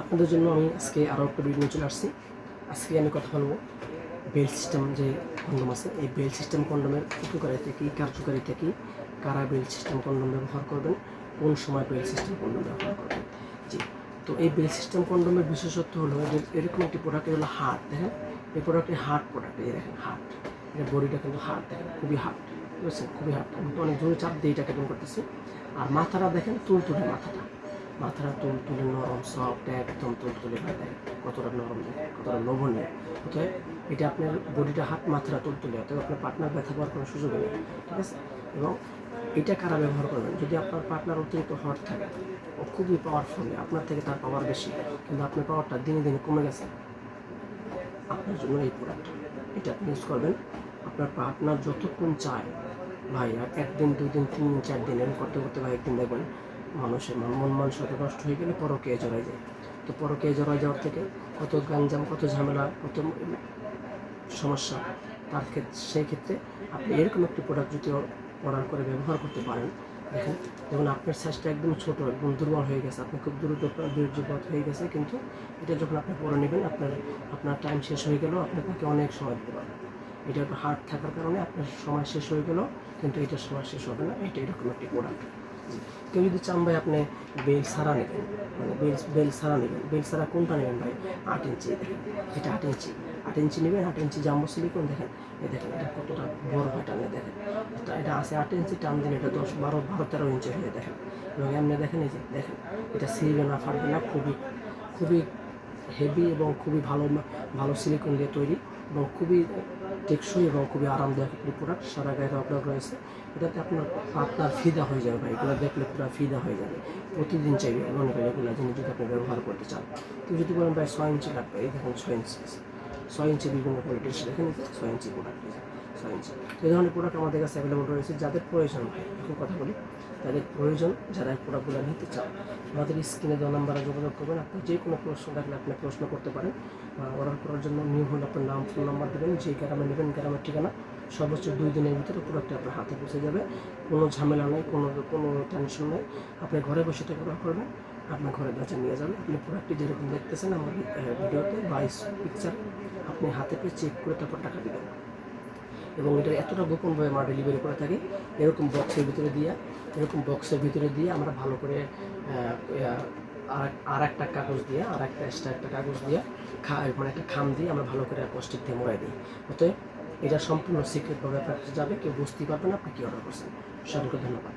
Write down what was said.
আপনাদের জন্য আমি আজকে আরও একটা ভিডিও নিয়ে চলে আসছি। আজকে আমি কথা বলবো বেল সিস্টেম যে কন্ডোম আছে, এই বেল সিস্টেম কন্ডোমের উপকারিতা কী, কার্যকারিতা কী, কারা বেল সিস্টেম কন্ডোম ব্যবহার করবেন, কোন সময় বেল সিস্টেম কন্ডোম ব্যবহার করবেন। জি, তো এই বেল সিস্টেম কন্ডোমের বিশেষত্ব হলো এরকম একটি প্রোডাক্ট হলো হার্ড। দেখেন এই প্রোডাক্টের হার্ড প্রোডাক্ট, এই দেখেন হার্ড, এটা বডিটা কিন্তু হার্ড, দেখেন খুবই হার্ড, ঠিক আছে, খুবই হার্ড। আমি তো অনেক জোরে চাপ দিয়ে এটাকে করতেছি। আর মাথাটা দেখেন তুলতুলে, মাথাটা তুলতুলে নরম সফট, একদম তুলতুলে ভাই, দেখেন কতটা নরম, দেখেন কতটা লোভনীয়। অতএব এটা আপনার বডিটা হাত, মাথাটা তুলতুলে, অতএব আপনার পার্টনার ব্যথা পাওয়ার কোনো সুযোগ নেই, ঠিক আছে। এবং এটা কারা ব্যবহার করবেন, যদি আপনার পার্টনার অতিরিক্ত হট থাকে, ও খুবই পাওয়ারফুল, আপনার থেকে তার পাওয়ার বেশি, কিন্তু আপনার পাওয়ারটা দিনে দিনে কমে গেছে, আপনার জন্য এই প্রোডাক্ট, এটা আপনি ইউজ করবেন। আপনার পার্টনার যতক্ষণ চায় ভাই, আর একদিন, 2 দিন, 3 দিন, 4 দিন এরকম করতে করতে ভাই একদিন দেখবেন মানুষের মন মানসিকতা নষ্ট হয়ে গেলে পরকীয়ায় জড়ায় যায়। তো পরকীয়ায় জড়ায় যাওয়ার থেকে কত গাঞ্জাম, কত ঝামেলা, কত সমস্যা, তার ক্ষেত্রে সেই ক্ষেত্রে আপনি এরকম একটি প্রোডাক্ট যদি অর্ডার করে ব্যবহার করতে পারেন। দেখেন, যেমন আপনার সাইজটা একদম ছোটো, একদম দুর্বল হয়ে গেছে, আপনি খুব দ্রুত বীর্যপাত হয়ে গেছে, কিন্তু এটা যখন আপনি পরে নেবেন, আপনার টাইম শেষ হয়ে গেলেও আপনি তাকে অনেক সময় দিতে পারবেন। এটা হার্ড থাকার কারণে আপনার সময় শেষ হয়ে গেল, কিন্তু এটার সময় শেষ হবে না। এটা এরকম একটি প্রোডাক্ট। কেউ যদি চান ভাই আপনি বেল সারা নেবেন, মানে বেল সারা নেবেন, বেল সারা কোনটা নেবেন ভাই? 8 ইঞ্চি, দেখেন এটা 8 ইঞ্চি নেবেন। 8 ইঞ্চি জাম্বো সিলিকন, দেখেন এই দেখেন এটা কতটা বড় হয় টানে, দেখেন এটা আছে 8 ইঞ্চি, টান দিলে এটা 10, 12, 13 ইঞ্চি হয়ে, দেখেন। এবং এমনি দেখেন, এই যে দেখেন এটা ছিঁড়বে না, ফাটবে না, খুবই হেভি এবং খুবই ভালো সিলিকন দিয়ে তৈরি, এবং খুবই টেকসই এবং খুবই আরামদায়ক একটি প্রোডাক্ট। সারা গায়ে রক রয়েছে, এটাতে আপনার ফিদা হয়ে যাবে ভাই, এগুলো দেখলে পুরো ফিদা হয়ে যাবে, প্রতিদিন চাইবে মনে করেন এগুলো জিনিস যদি আপনি ব্যবহার করতে চান। কেউ যদি বলেন ভাই 6 ইঞ্চি লাগবে, এই দেখুন 6 ইঞ্চি বিভিন্ন কোয়ালিটির, দেখেন 6 ইঞ্চি প্রোডাক্ট, 6 ইঞ্চি। তো এই ধরনের প্রোডাক্ট আমাদের কাছে অ্যাভেলেবল রয়েছে। যাদের প্রয়োজন ভাই, এখন কথা বলি, তাদের প্রয়োজন, যারা এই প্রোডাক্টগুলো নিতে চান, আমাদের স্ক্রিনে দেওয়া নাম্বারে যোগাযোগ করবেন। আপনি যে কোনো প্রশ্ন থাকলে আপনি প্রশ্ন করতে পারেন। অর্ডার করার জন্য নিয়ম হলে আপনার নাম, ফোন নাম্বার দেবেন, যে গ্রামে নেবেন গ্রামের ঠিকানা, সর্বোচ্চ 2 দিনের ভিতরে প্রোডাক্টটা আপনার হাতে পৌঁছে যাবে। কোনো ঝামেলা নেই, কোনো টেনশন নেই। আপনি ঘরে বসে থেকে অর্ডার করবেন, আপনার ঘরে বাচ্চা নিয়ে যাবে। আপনি প্রোডাক্টটি যেরকম দেখতেছেন আমার ভিডিওতে বা পিকচার, আপনি হাতে পেয়ে চেক করে তারপর টাকা দেবেন। এবং এটা এতটা গোপনভাবে আমরা ডেলিভারি করে থাকি, এরকম বক্সের ভিতরে দিয়ে আমরা ভালো করে আর একটা কাগজ দিয়ে, আর একটা এক্সট্রা একটা কাগজ দিয়ে, মানে একটা খাম দিয়ে আমরা ভালো করে প্লাস্টিক দিয়ে মোড়াই দিই। অতএব এটা সম্পূর্ণ সিক্রেটভাবে আপনার কাছে যাবে, কেউ বুঝতেই পারবে না আপনি কী অর্ডার করছেন। সকলকে ধন্যবাদ।